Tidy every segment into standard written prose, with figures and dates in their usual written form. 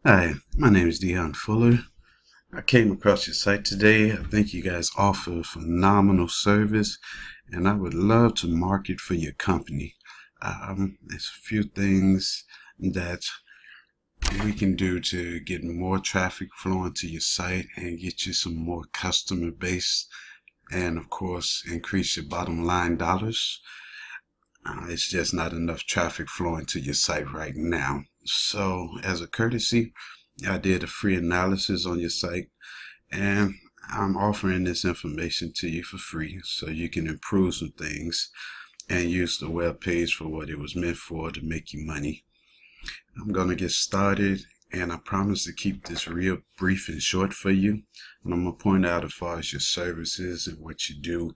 Hi, my name is Dion Fuller. I came across your site today. I think you guys offer phenomenal service, and I would love to market for your company. There's a few things that we can do to get more traffic flowing to your site and get you some more customer base, and of course, increase your bottom line dollars. It's just not enough traffic flowing to your site right now. So, as a courtesy, I did a free analysis on your site, and I'm offering this information to you for free so you can improve some things and use the web page for what it was meant for, to make you money. I'm going to get started, and I promise to keep this real brief and short for you. And I'm going to point out, as far as your services and what you do,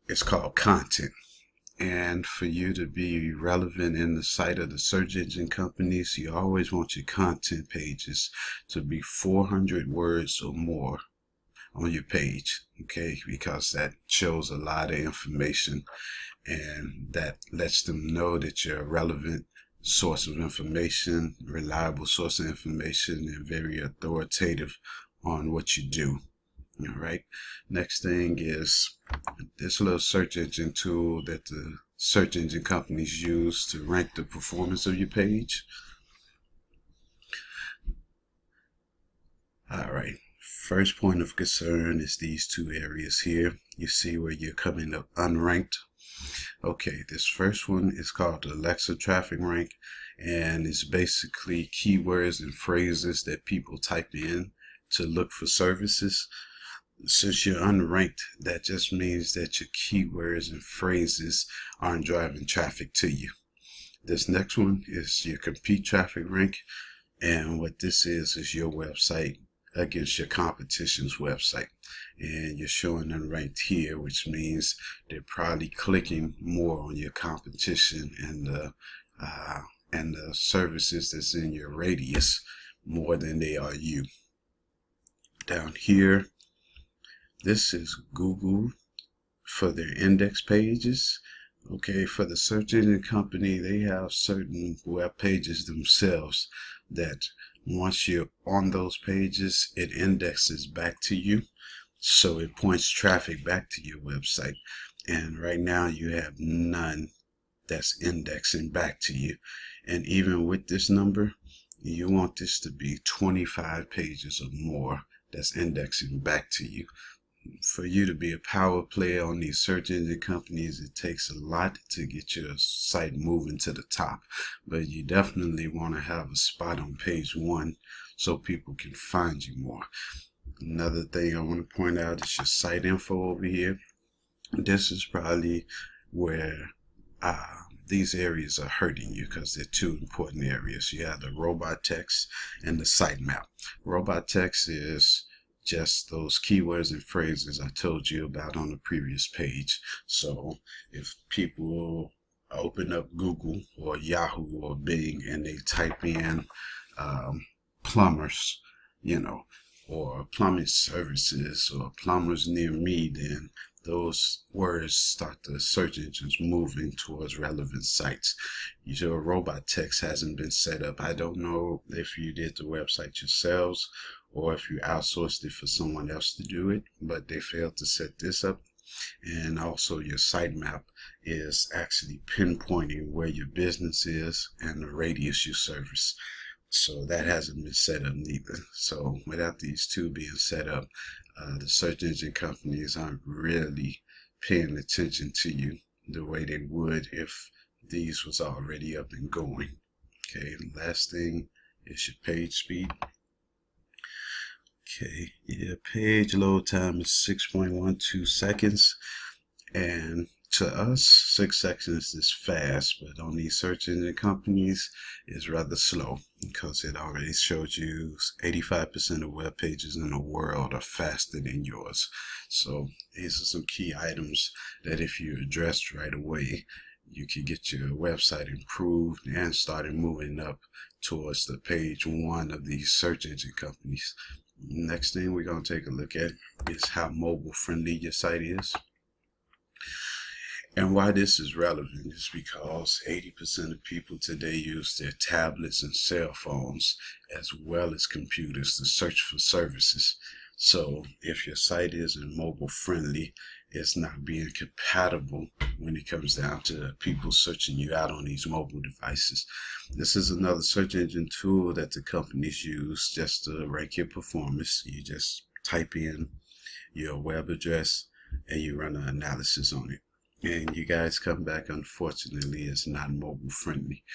it's called content. And for you to be relevant in the sight of the search engine companies, you always want your content pages to be 400 words or more on your page, okay? Because that shows a lot of information, and that lets them know that you're a relevant source of information, reliable source of information, and very authoritative on what you do. All right. Next thing is this little search engine tool that the search engine companies use to rank the performance of your page. All right. First point of concern is these two areas here. You see where you're coming up unranked. Okay, this first one is called the Alexa traffic rank, and it's basically keywords and phrases that people type in to look for services. Since you're unranked, that just means that your keywords and phrases aren't driving traffic to you. This next one is your compete traffic rank, and what this is your website against your competition's website, and you're showing unranked here, which means they're probably clicking more on your competition and the services that's in your radius more than they are you. Down here, this is Google for their index pages. Okay, for the search engine company, they have certain web pages themselves that once you're on those pages, it indexes back to you. So it points traffic back to your website. And right now you have none that's indexing back to you. And even with this number, you want this to be 25 pages or more that's indexing back to you. For you to be a power player on these search engine companies, it takes a lot to get your site moving to the top, but you definitely want to have a spot on page one so people can find you more. Another thing I want to point out is your site info over here. This is probably where these areas are hurting you, because they're two important areas. You have the robot text and the sitemap. Robot text is just those keywords and phrases I told you about on the previous page. So if people open up Google or Yahoo or Bing and they type in plumbers, or plumbing services or plumbers near me, then those words start the search engines moving towards relevant sites. Your robot text hasn't been set up. I don't know if you did the website yourselves or if you outsourced it for someone else to do it, but they failed to set this up. And also your sitemap is actually pinpointing where your business is and the radius you service. So that hasn't been set up neither. So without these two being set up, the search engine companies aren't really paying attention to you the way they would if these was already up and going. Okay, last thing is your page speed. Okay, your page load time is 6.12 seconds, and to us 6 seconds is fast, but on these search engine companies it's rather slow, because it already showed you 85% of web pages in the world are faster than yours. So these are some key items that if you addressed right away, you can get your website improved and started moving up towards the page one of these search engine companies. Next thing we're going to take a look at is how mobile friendly your site is. And why this is relevant is because 80% of people today use their tablets and cell phones as well as computers to search for services. So if your site isn't mobile friendly, it's not being compatible when it comes down to people searching you out on these mobile devices. This is another search engine tool that the companies use just to rank your performance. You just type in your web address and you run an analysis on it. And you guys come back, unfortunately, it's not mobile friendly.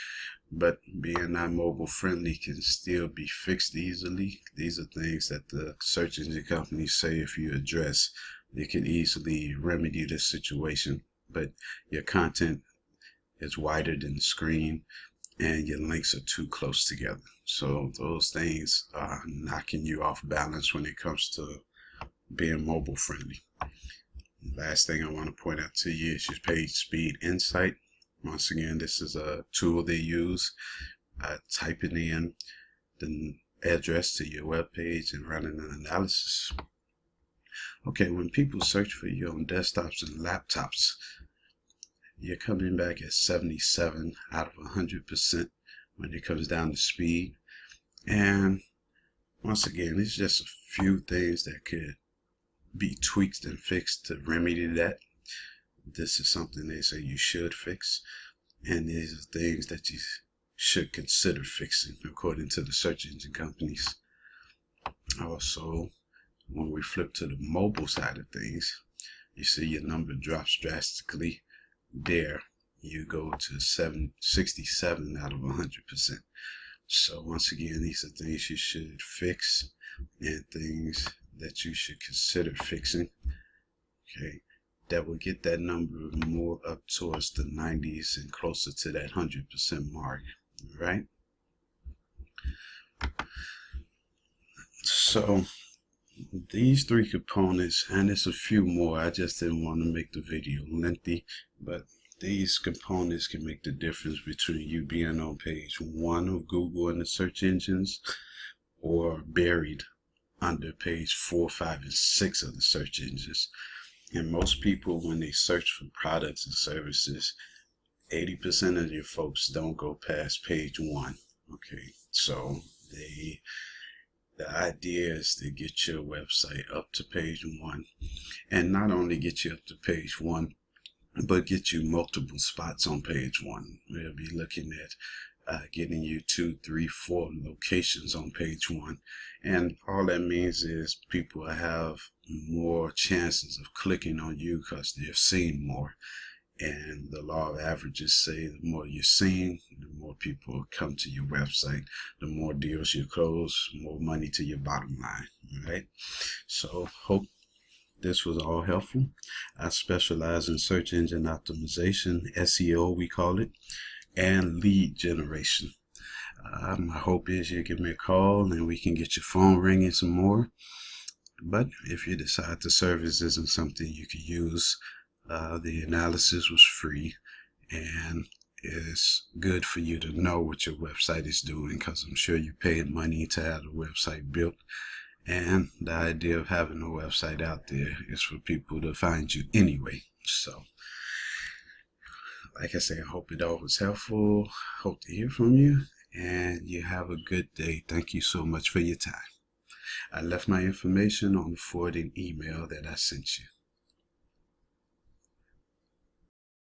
But being not mobile friendly can still be fixed easily. These are things that the search engine companies say if you address, they can easily remedy this situation. But your content is wider than the screen and your links are too close together. So those things are knocking you off balance when it comes to being mobile friendly. Last thing I want to point out to you is your page speed insight. Once again, this is a tool they use, typing in the address to your web page and running an analysis. Okay, when people search for you on desktops and laptops, you're coming back at 77 out of 100% when it comes down to speed. And once again, it's just a few things that could be tweaked and fixed to remedy that. This is something they say you should fix, and these are things that you should consider fixing according to the search engine companies. Also, when we flip to the mobile side of things, you see your number drops drastically. There you go to 67 out of 100%. So once again, these are things you should fix and things that you should consider fixing. Okay, that will get that number more up towards the 90s and closer to that 100% mark, right? So these three components, and there's a few more, I just didn't want to make the video lengthy, but these components can make the difference between you being on page 1 of Google and the search engines, or buried under page 4, 5, and 6 of the search engines. And most people, when they search for products and services, 80% of your folks don't go past page 1. Okay, so the idea is to get your website up to page 1, and not only get you up to page 1, but get you multiple spots on page 1. We'll be looking at getting you 2, 3, 4 locations on page 1. And all that means is people have more chances of clicking on you because they're seeing more. And the law of averages say the more you're seen, the more people come to your website, the more deals you close, more money to your bottom line, right? So hope this was all helpful. I specialize in search engine optimization, SEO we call it, and lead generation. My hope is you give me a call and we can get your phone ringing some more. But if you decide the service isn't something you can use, the analysis was free, and it's good for you to know what your website is doing, because I'm sure you're paying money to have a website built. And the idea of having a website out there is for people to find you anyway. So like I say, I hope it all was helpful. Hope to hear from you, and you have a good day. Thank you so much for your time. I left my information on the forwarding email that I sent you.